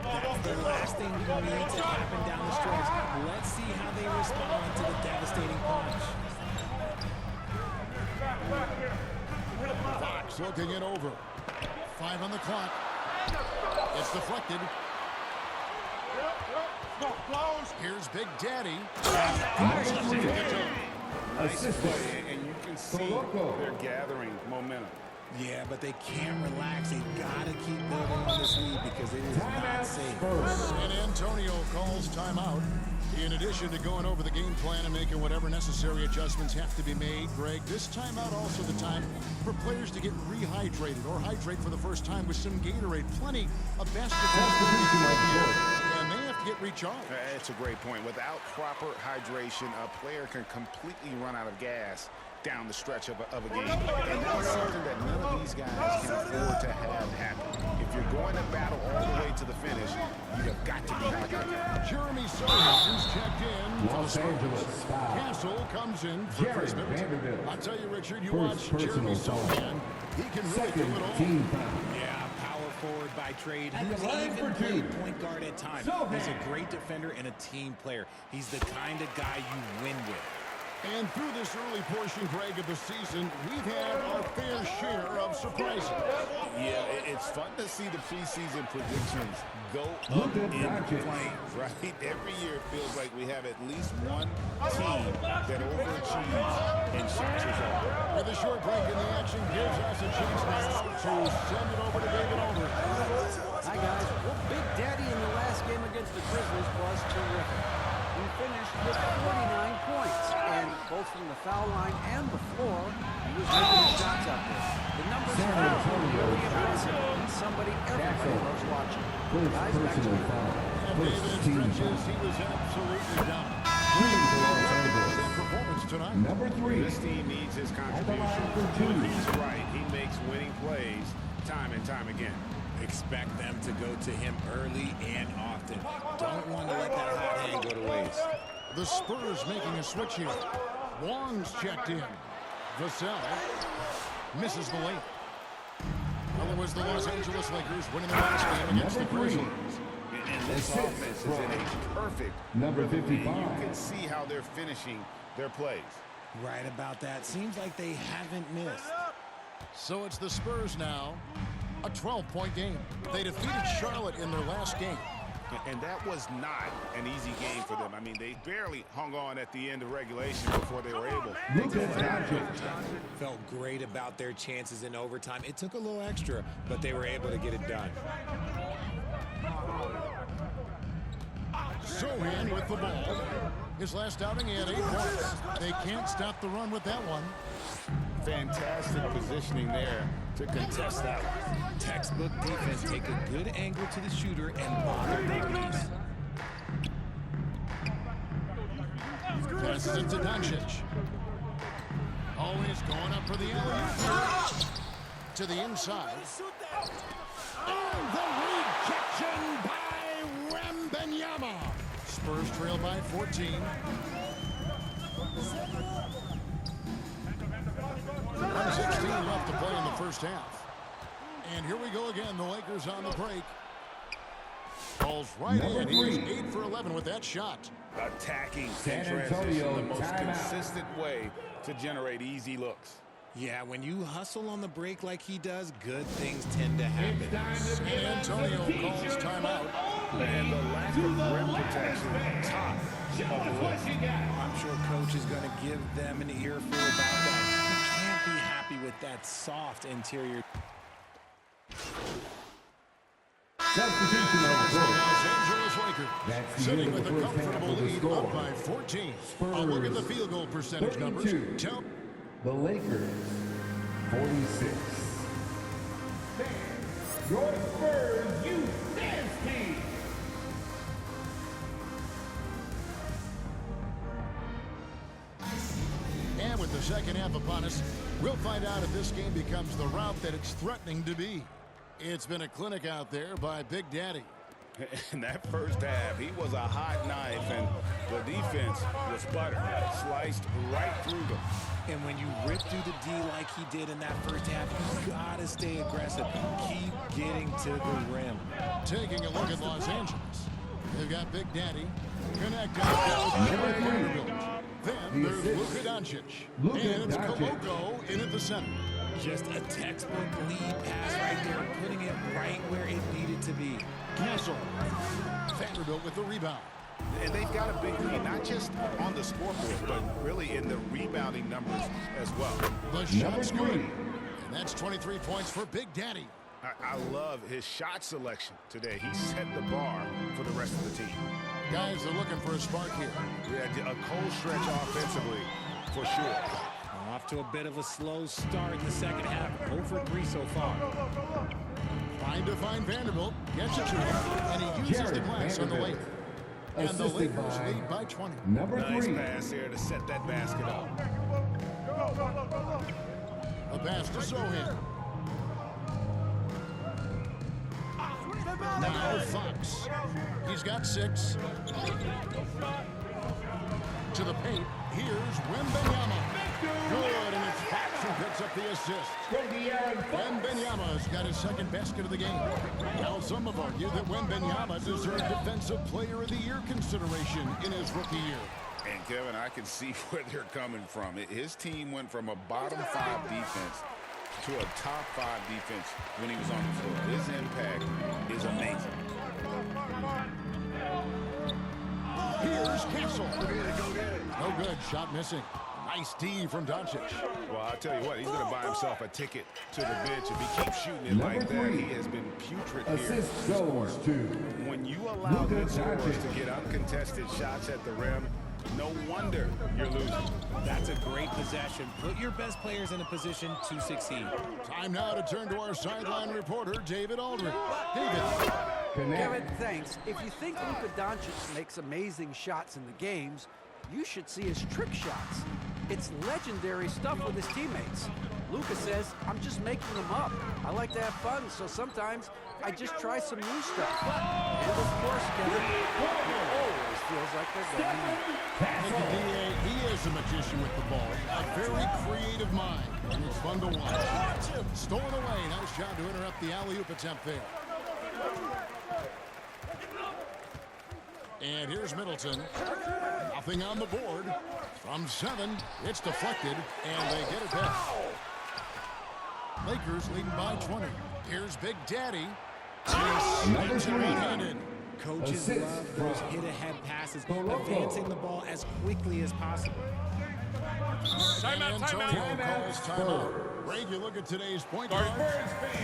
That's the last thing we need to happen down the stretch. Let's see how they respond to the devastating punch. Fox looking it over. 5 on the clock. It's deflected. Here's Big Daddy. Nice play, and you can see they're gathering momentum. Yeah, but they can't relax. They got to keep building on this lead because it is not safe. And Antonio calls timeout. In addition to going over the game plan and making whatever necessary adjustments have to be made, Greg, this timeout also the time for players to get rehydrated or hydrate for the first time with some Gatorade. Plenty of basketball and they have to get recharged. That's a great point. Without proper hydration, a player can completely run out of gas down the stretch of a game. And that's something that none of these guys can afford to have happen. If you're going to battle all the way to the finish, you have got to be hydrated. Jeremy Sohan's checked in. Los Angeles. Castle comes in for Chris Middleton. I'll tell you, Richard, you watch Jeremy Sohan. He can really do it all. Yeah, power forward by trade. He's even played point guard at times. He's a great defender and a team player. He's the kind of guy you win with. And through this early portion, Greg, of the season, we've had our fair share of surprises. Yeah, it's fun to see the preseason predictions go up in flames, right? Every year it feels like we have at least one team that overachieves and shocks us all. With a short break in the action gives us a chance now to send it over to David Aldridge. Hi, guys. Well, Big Daddy in the last game against the Grizzlies was terrific. He finished with 49 points, and both from the foul line and the floor, he was making shots out there. The numbers are really impressive, and somebody everybody loves watching. Guys, back to you. And David stretches, he was absolutely dominant. That performance tonight. Number 3. This team needs his contribution. When he's right, he makes winning plays time and time again. Expect them to go to him early and often. Don't want to let that hot hand go to waste. The Spurs making a switch here. Wong's checked in. Vassell misses the lane. Well, it was the Los Angeles Lakers winning the last game against the Grizzlies. And this offense is in a perfect Number 55. You can see how they're finishing their plays. Right about that. Seems like they haven't missed. So it's the Spurs now. A 12-point game. They defeated Charlotte in their last game. And that was not an easy game for them. I mean, they barely hung on at the end of regulation before they were able. Felt great about their chances in overtime. It took a little extra, but they were able to get it done. Sohan with the ball. His last outing, he had 8 points. They can't stop the run with that one. Fantastic positioning there to contest that one. Textbook defense. Take a good angle to the shooter and bother the release. Passes it to Doncic. Always going up for the alley-oop. To the inside. And the rejection by Wembanyama. Spurs trail by 14. 1:16 left to play in the first half. And here we go again. The Lakers on the break. Falls right in. He was 8 for 11 with that shot. Attacking and transition, the most consistent way to generate easy looks. Yeah, when you hustle on the break like he does, good things tend to happen. And Antonio calls timeout. And the lack of rim protection top of the list. I'm sure coach is going to give them an earful about that. You can't be happy with that soft interior. Substitution of the Los Angeles Lakers That's the sitting end of with the a first half comfortable of the lead score. up by 14. I'll look at the field goal percentage numbers. 32. The Lakers, 46. Your Spurs, you nasty! And with the second half upon us, we'll find out if this game becomes the route that it's threatening to be. It's been a clinic out there by Big Daddy. In that first half, he was a hot knife, and the defense was butter, sliced right through them. And when you rip through the D like he did in that first half, you gotta stay aggressive. Keep getting to the rim. Taking a look at Los Angeles. They've got Big Daddy. Connect out with Vanderbilt. Then there's Luka Doncic. And it's Koloko in at the center. Just a textbook lead pass right there, putting it right where it needed to be. Castle. Vanderbilt with the rebound. And they've got a big lead, not just on the scoreboard, but really in the rebounding numbers as well. The shot's good. And that's 23 points for Big Daddy. I love his shot selection today. He set the bar for the rest of the team. Guys are looking for a spark here. Yeah, a cold stretch offensively, for sure. Off to a bit of a slow start in the second half. 0 for 3 so far. Trying to find Vanderbilt. Gets it to him. And he uses the glass on the lane. And the Lakers lead by 20. Nice pass here to set that basket up. A pass to Sohan. Now Fox. He's got 6. To the paint. Here's Wembanyama. Good, and it's Fox who picks up the assist. Wembanyama's got his second basket of the game. Now some have argued that Wembanyama deserved Defensive Player of the Year consideration in his rookie year. And Kevin, I can see where they're coming from. His team went from a bottom 5 defense to a top 5 defense when he was on the floor. His impact is amazing. Here's Castle. No good. Shot missing. Nice D from Doncic. Well, I'll tell you what, he's going to buy himself a ticket to the bench. If he keeps shooting it like that, he has been putrid here. Assist goes to When you allow good scorers to get uncontested shots at the rim, no wonder you're losing. That's a great possession. Put your best players in a position to succeed. Time now to turn to our sideline reporter, David Aldridge. David. Kevin, thanks. If you think Luka Doncic makes amazing shots in the games, you should see his trick shots. It's legendary stuff with his teammates. Luka says, I'm just making them up. I like to have fun, so sometimes I just try some new stuff. And of course, Kevin, it always feels like they're going to win. He is a magician with the ball. A very creative mind, and it's fun to watch. Stolen away. Nice shot to interrupt the alley-oop attempt there. And here's Middleton. Nothing on the board. From 7, it's deflected, and they get it back. Lakers leading by 20. Here's Big Daddy. Number 3. One-handed. Coaches love those hit-ahead passes, advancing the ball as quickly as possible. Antonio calls timeout. Greg, you look at today's point guard.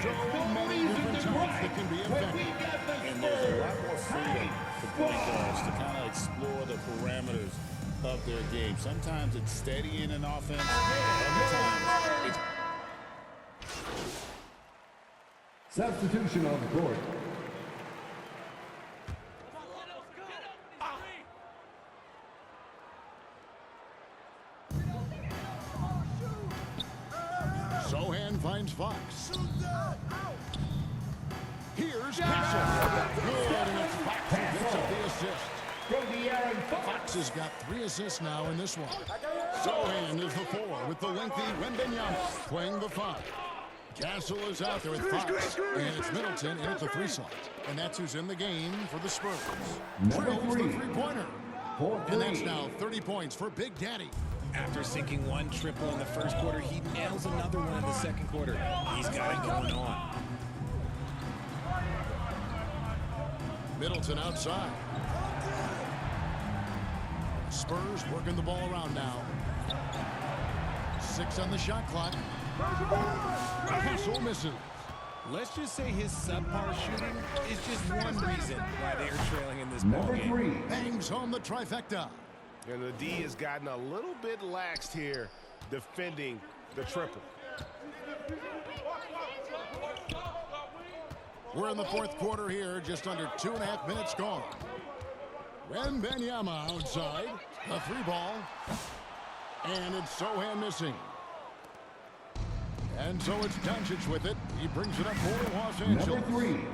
So many different times that can be effective. And there's a lot more freedom for point guards to kind of explore the parameters of their game. Sometimes it's steady in an offense. Other times it's... Substitution on the court. Sohan finds Fox. Here's Castle. Good, and it's Fox who picks up the assist. Fox has got 3 assists now in this one. Sohan is the 4 with the lengthy Wembanyama playing the 5. Castle is out there with Fox, and it's Middleton, and it's a 3 slot. And that's who's in the game for the Spurs. Drills the 3-pointer. And that's now 30 points for Big Daddy. After sinking 1 triple in the first quarter, he nails another one in the second quarter. He's got it going on. Middleton outside. Spurs working the ball around now. 6 on the shot clock. Castle misses. Let's just say his subpar shooting is just one reason why they are trailing in this Number ballgame. 3. Bangs home the trifecta. And the D has gotten a little bit laxed here defending the triple. We're in the 4th quarter here, just under 2.5 minutes gone. Wembanyama outside, a 3-ball, and it's Sohan missing. And so it's Doncic with it. He brings it up for Los Angeles. Number 3.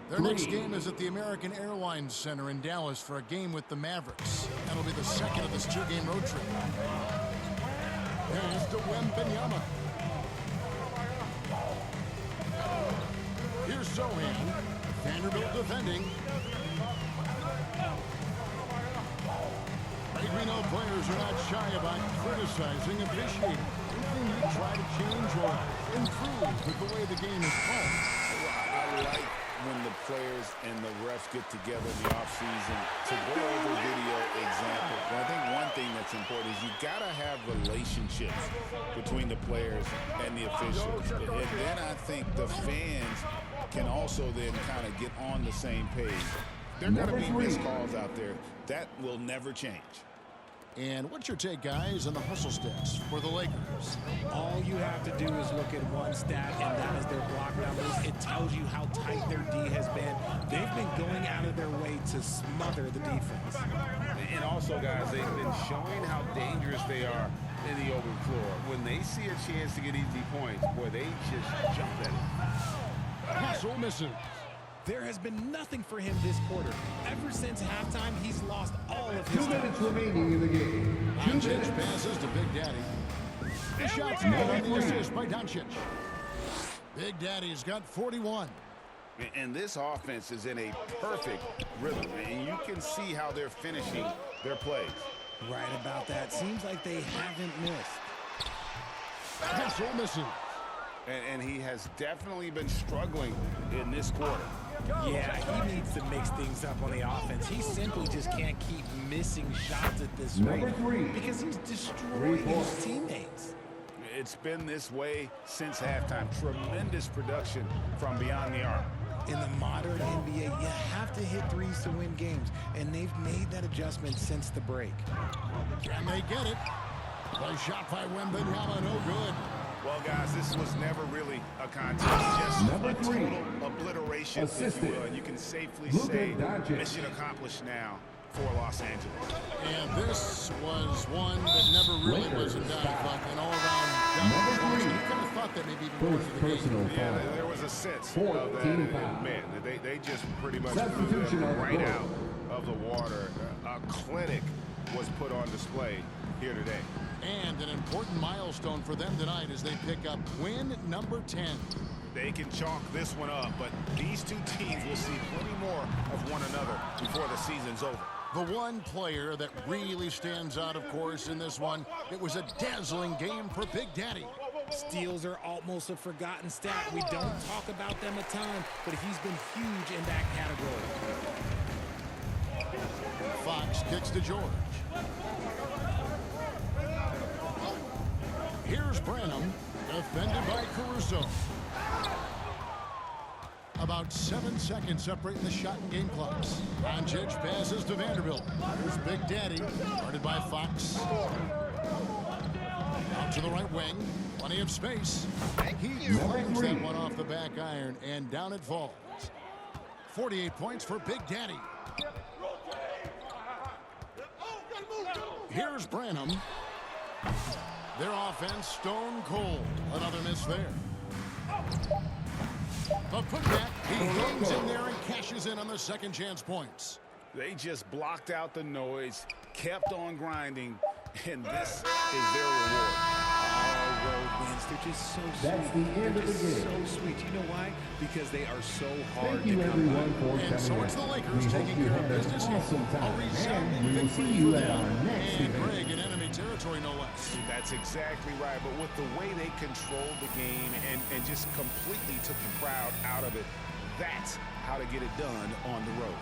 Their next game is at the American Airlines Center in Dallas for a game with the Mavericks. That'll be the second of this 2-game road trip. There's the Wembanyama. Here's Sohan. Vanderbilt defending. We know players are not shy about criticizing officiating. Anything you try to change or improve with the way the game is called. I like when the players and the refs get together in the offseason to go over video examples. But I think one thing that's important is you got to have relationships between the players and the officials. And then I think the fans can also then kind of get on the same page. There are going to be missed calls out there. That will never change. And what's your take, guys, on the hustle stats for the Lakers? All you have to do is look at one stat, and that is their block numbers. It tells you how tight their D has been. They've been going out of their way to smother the defense. And also, guys, they've been showing how dangerous they are in the open floor. When they see a chance to get easy points, boy, they just jump at it. Hustle misses. There has been nothing for him this quarter. Ever since halftime, he's lost all of his 2 minutes remaining in the game. Doncic passes to Big Daddy. The shot's good on the assist by Doncic. Big Daddy's got 41. And this offense is in a perfect rhythm, and you can see how they're finishing their plays. Right about that. Seems like they haven't missed. Hustle misses. And he has definitely been struggling in this quarter. Yeah, he needs to mix things up on the offense. He simply just can't keep missing shots at this rate because he's destroying his teammates. It's been this way since halftime. Tremendous production from beyond the arc. In the modern NBA, you have to hit threes to win games, and they've made that adjustment since the break. And they get it. Play shot by Wembanyama, no good. Well, guys, this was never really a contest, just a total obliteration, if you will. And you can safely say mission accomplished now for Los Angeles. And this was one that never really was a dogfight, an all-around dogfight. You could have thought that maybe even First personal Yeah, foul. there was a sense of 14 that. And, foul. man, they just pretty much Substitution blew them on the right court. out of the water. A clinic was put on display here today. And an important milestone for them tonight as they pick up win number 10. They can chalk this one up, but these two teams will see plenty more of one another before the season's over. The one player that really stands out, of course, in this one, it was a dazzling game for Big Daddy. Steals are almost a forgotten stat. We don't talk about them a ton, but he's been huge in that category. Fox kicks to George. Here's Branham, defended by Caruso. About 7 seconds separating the shot and game clocks. Doncic passes to Vanderbilt. Here's Big Daddy, guarded by Fox. Out to the right wing, plenty of space. He flings that one off the back iron, and down it falls. 48 points for Big Daddy. Here's Branham. Their offense stone cold. Another miss there. The putback, he hangs in there and cashes in on the second chance points. They just blocked out the noise, kept on grinding, and this is their reward. All road wins, they're just so sweet. That's the end of the They're game. just so sweet. You know why? Because they are so hard Thank you, to come everyone, by. for And coming so it's in. the Lakers We taking hope you care of had an business here. awesome A time, resounding and we will victory see for you at them. our next And event. Greg in enemy territory, no less. That's exactly right. But with the way they controlled the game and just completely took the crowd out of it, that's how to get it done on the road.